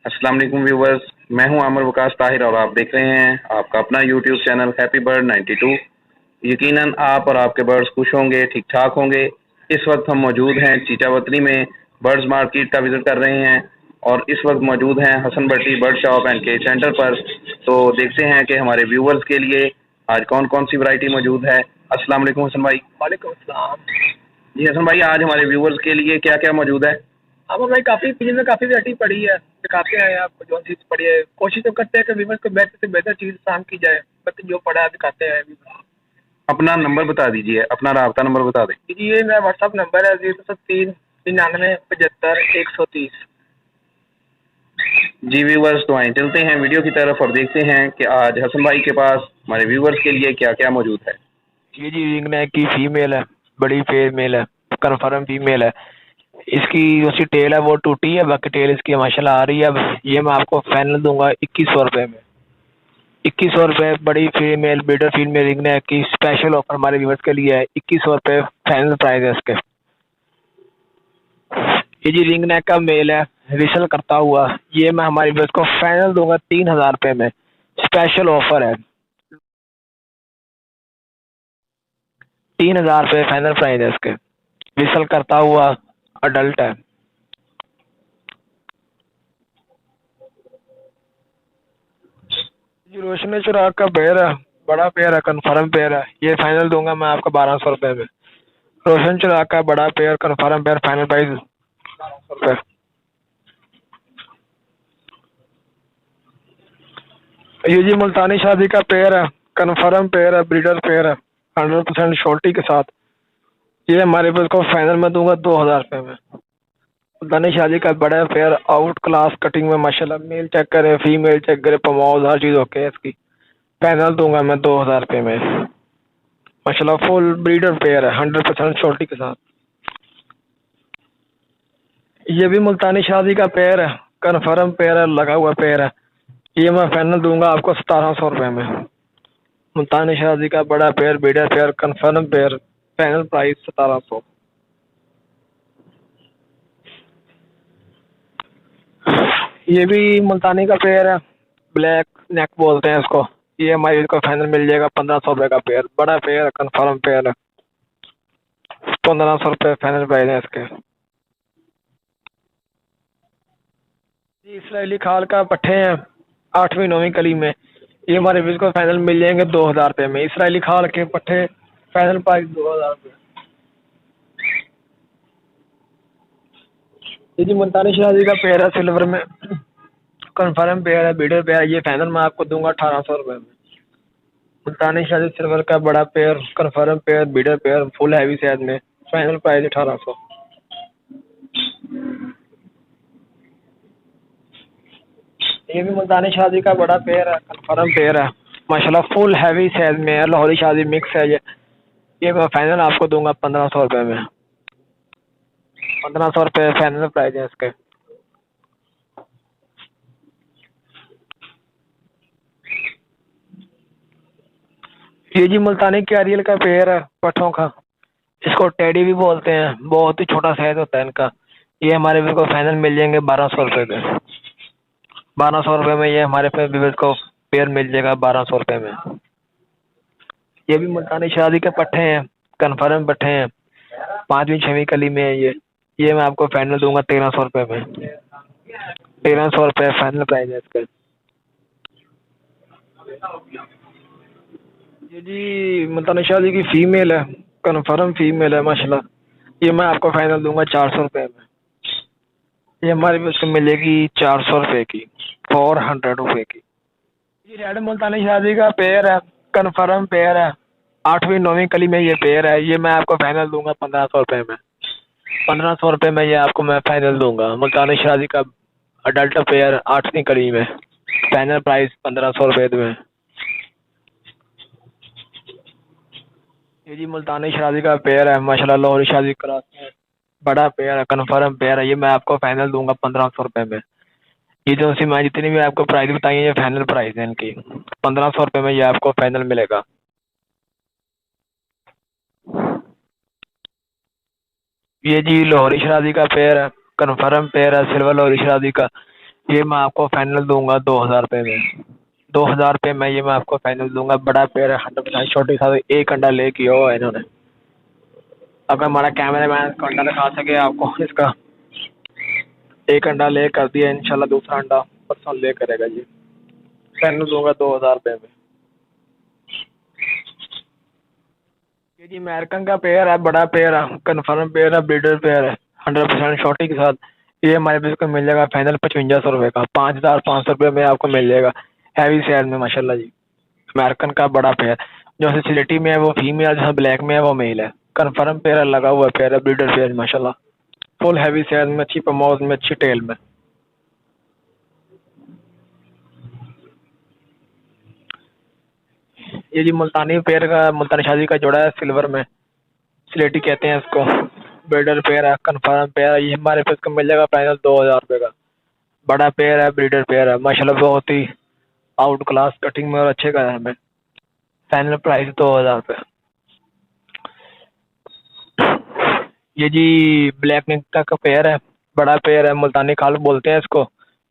अस्सलाम वालेकुम व्यूवर्स। मैं हूं आमिर वकास ताहिर और आप देख रहे हैं आपका अपना यूट्यूब चैनल हैप्पी बर्ड 92। यकीनन आप और आपके बर्ड्स खुश होंगे, ठीक ठाक होंगे। इस वक्त हम मौजूद हैं चीचावतरी में, बर्ड्स मार्केट का विजिट कर रहे हैं और इस वक्त मौजूद हैं Hasan Bhatti bird shop and cage centre पर। तो देखते हैं कि हमारे व्यूवर्स के लिए आज कौन कौन सी वैरायटी मौजूद है। अस्सलाम वालेकुम हसन भाई। वालेकुम अस्सलाम। जी हसन भाई, आज हमारे व्यूवर्स के लिए क्या क्या मौजूद है? अब भाई काफ़ी चीज़ में काफ़ी वैरायटी पड़ी है, दिखाते हैं आपको जो चीज़ पड़ी है। कोशिश तो करते हैं कि व्यूवर्स को बेहतर से बेहतर चीज़ शाम की जाए, बाकी जो पड़ा है दिखाते हैं। अपना नंबर बता दीजिए, अपना राब्ता नंबर बता दें। जी ये मेरा व्हाट्सअप नंबर है 003 99 75 130। जी व्यूवर्स, तो आए चलते हैं वीडियो की तरफ और देखते हैं कि आज हसन भाई के पास हमारे व्यूवर्स के लिए क्या क्या मौजूद है। ये जी रिंग नेक की फीमेल है, बड़ी फीमेल है, कन्फर्म फीमेल है। इसकी जो सी टेल है वो टूटी है, बाकी टेल इसकी माशाल्लाह आ रही है। अब ये मैं आपको फाइनल दूंगा 2100 रुपये में। 2100 रुपये बड़ी female breeder female ring neck की स्पेशल ऑफर हमारे व्यूवर्स के लिए है। 2100 रुपये फाइनल प्राइस है इसके। ये जी रिंग नेक का मेल है, रिसल करता हुआ। ये मैं हमारे व्यूवर्स को फाइनल दूंगा 3000 रुपये में। स्पेशल ऑफर है, 3000 रुपये फाइनल प्राइस है इसके। विसल करता हुआ अडल्ट है। जी रोशनी चिराग का पेयर है, बड़ा पेयर है, कन्फर्म पेयर है। ये फाइनल दूंगा मैं आपको 1200 रुपये में। रोशन चिराग का बड़ा pair, confirm pair, final price 1200 रुपये। ये जी मुल्तानी शादी का पेयर है, कन्फर्म पेयर है, ब्रीडर पेयर है, 100% शोल्टी के साथ। ये हमारे पास को फाइनल में दूंगा 2000 रुपये में। मुल्तानी शादी का बड़ा पेयर, आउट क्लास कटिंग में माशाल्लाह। मेल चेक करें, फीमेल चेक करें, पमाउज हर चीज़ ओके है इसकी। फाइनल दूंगा मैं 2000 रुपये में। माशाल्लाह फुल ब्रीडर पेयर है, 100% शोल्टी के साथ। ये भी मुल्तानी शादी का पेयर है, कन्फर्म पेयर है, लगा हुआ पेयर है। ये मैं फाइनल दूंगा आपको 1700 रुपये में। मुल्तानी शादी का बड़ा pair, breeder pair, confirm pair, final price 1700। ये भी मुल्तानी का पेयर है, ब्लैक नेक बोलते हैं इसको। ये हमारी इसको फाइनल मिल जाएगा 1500 रुपये का पेयर। बड़ा पेयर है, कन्फर्म पेयर है, 1500 रुपये फाइनल प्राइस है इसके। जी इसराइली खाल का पट्ठे हैं, 8वीं 9वीं कली में। ये हमारे बीच को फाइनल मिल जाएंगे 2000 रुपये में। इसराइली खाल के पट्ठे फाइनल प्राइस 2000 रुपये। ये जी मुल्तानी शादी का पेयर है, सिल्वर में, कन्फर्म पेयर है, बीडर पेयर है। ये फाइनल मैं आपको दूंगा 1800 रुपये में। मुल्तानी शादी सिल्वर का बड़ा pair, confirm pair, bidder pair, full heavy size में, फाइनल प्राइस 1800। ये भी मुल्तानी शादी का बड़ा पेयर है, कन्फर्म पेयर है, माशाल्लाह फुल हैवी साइज में है, लाहौरी शादी मिक्स है ये मैं फाइनल आपको दूंगा 1500 रुपये में। 1500 रुपये फाइनल प्राइस है इसके। ये जी मुल्तानी कैरियल का पेयर है, पठों का। इसको टेडी भी बोलते हैं, बहुत ही छोटा साइज होता है इनका। ये हमारे व्यूअर्स को फाइनल मिल जाएंगे 1200 रुपये में। 1200 रुपये में ये हमारे व्यूअर्स को पेयर मिल जाएगा 1200 रुपये में। ये भी मुल्तानी शादी के पट्ठे हैं, कन्फर्म पट्ठे हैं, 5वीं 6वीं कली में है ये मैं आपको फाइनल दूंगा 1300 रुपये में। 1300 रुपये फाइनल प्राइस है इसका। ये जी मुल्तानी शादी की फीमेल है, कन्फर्म फीमेल है माशाल्लाह। ये मैं आपको फाइनल दूंगा 400 रुपये में। ये हमारे पास को मिलेगी 400 रुपये की, 400 रुपये की। ये रेड मुल्तानी शादी का पेयर है, कन्फर्म पेयर है, 8वीं 9वीं कली में ये पेयर है। ये मैं आपको फाइनल दूंगा 1500 रुपये में। 1500 रुपये में ये आपको मैं फाइनल दूंगा। मुल्तानी शादी का अडल्ट पेयर 8वीं कली में, फाइनल प्राइस 1500 रुपये में। ये जी मुल्तानी शादी का पेयर है, माशाल्लाह लाहौरी शादी क्रॉस है, बड़ा पेयर है, कन्फर्म पेयर है। ये मैं आपको फाइनल दूंगा 1500 रुपये में। ये जो सी मैं जितनी भी आपको प्राइस बताई है ये फाइनल प्राइस है इनकी। 1500 रुपये में ये आपको फाइनल मिलेगा। ये जी लाहौरी शादी का पेयर है, कन्फर्म पेयर है, सिल्वर लाहौरी शादी का। ये मैं आपको फाइनल दूंगा 2,000 रुपये में। 2,000 रुपये में ये मैं आपको फाइनल दूंगा। बड़ा पेयर है 100% छोटी सा, एक अंडा ले किया हुआ है इन्होंने। अगर हमारा कैमरा मैन अंडा दिखा सके आपको इसका, एक अंडा ले कर दिया, इंशाल्लाह दूसरा अंडा परसों ले करेगा जी। फाइनल दूंगा 2,000 रुपये में। ये जी अमेरिकन का पेयर है, बड़ा पेयर है, कन्फर्म पेयर है, ब्रीडर पेयर है, 100% शॉर्टी के साथ। ये हमारे पास को मिल जाएगा फाइनल 5500 रुपये का, 5,500 रुपये में आपको मिल जाएगा हैवी सेल में माशाल्लाह जी। अमेरिकन का बड़ा पेयर जो सिलेटी में है वो फीमेल, जैसा ब्लैक में है वो मेल है। कन्फर्म पेयर लगा हुआ पेयर है, ब्रीडर पेयर माशाल्लाह, फुल हैवी सेल में, अच्छी प्रमोज में, अच्छी टेल में। ये जी मुल्तानी पेयर का, मुल्तानी शादी का जोड़ा है, सिल्वर में, स्लेटी कहते हैं इसको। ब्रीडर पेयर है, कन्फर्म पेयर है, ये हमारे पास को मिल जाएगा फाइनल 2,000 रुपये का। बड़ा पेयर है, ब्रीडर पेयर है माशाल्लाह, बहुत ही आउट क्लास कटिंग में और अच्छे का है हमें। फाइनल प्राइस 2,000 रुपये। ये जी ब्लैक निकटा का पेयर है, बड़ा पेयर है, मुल्तानी खाल बोलते हैं इसको।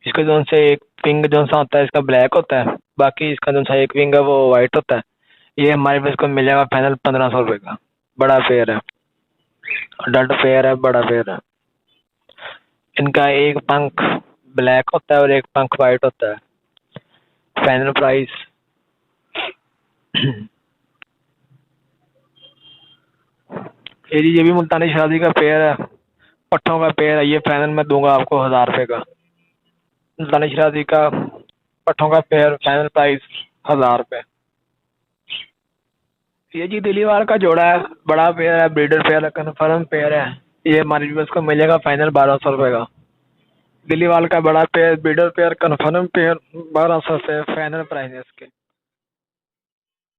इसके जो से एक विंग जो सा होता है इसका ब्लैक होता है, बाकी इसका जो सा एक विंग है वो वाइट होता है। ये हमारे पास को मिल जाएगा फाइनल 1,500 रुपये का। बड़ा पेयर है, अडल्ट पेयर है, बड़ा पेयर है। इनका एक पंख ब्लैक होता है और एक पंख वाइट होता है। फाइनल प्राइस ये भी मुल्तानी शादी का पेयर है, पट्ठों का पेयर है। ये फाइनल में दूंगा आपको 1,000 रुपये का। मुल्तानी शादी का पट्ठों का पेयर, फाइनल प्राइस 1,000 रुपये। ये जी दिलीवाल का जोड़ा है, बड़ा पेयर है, ब्रीडर पेयर है, कन्फर्म पेयर है। ये हमारे व्यूअर्स को मिलेगा फाइनल 1,200 रुपये का। दिलीवाल का बड़ा pair, breeder pair, confirm pair 1,200 से फाइनल प्राइस है इसके।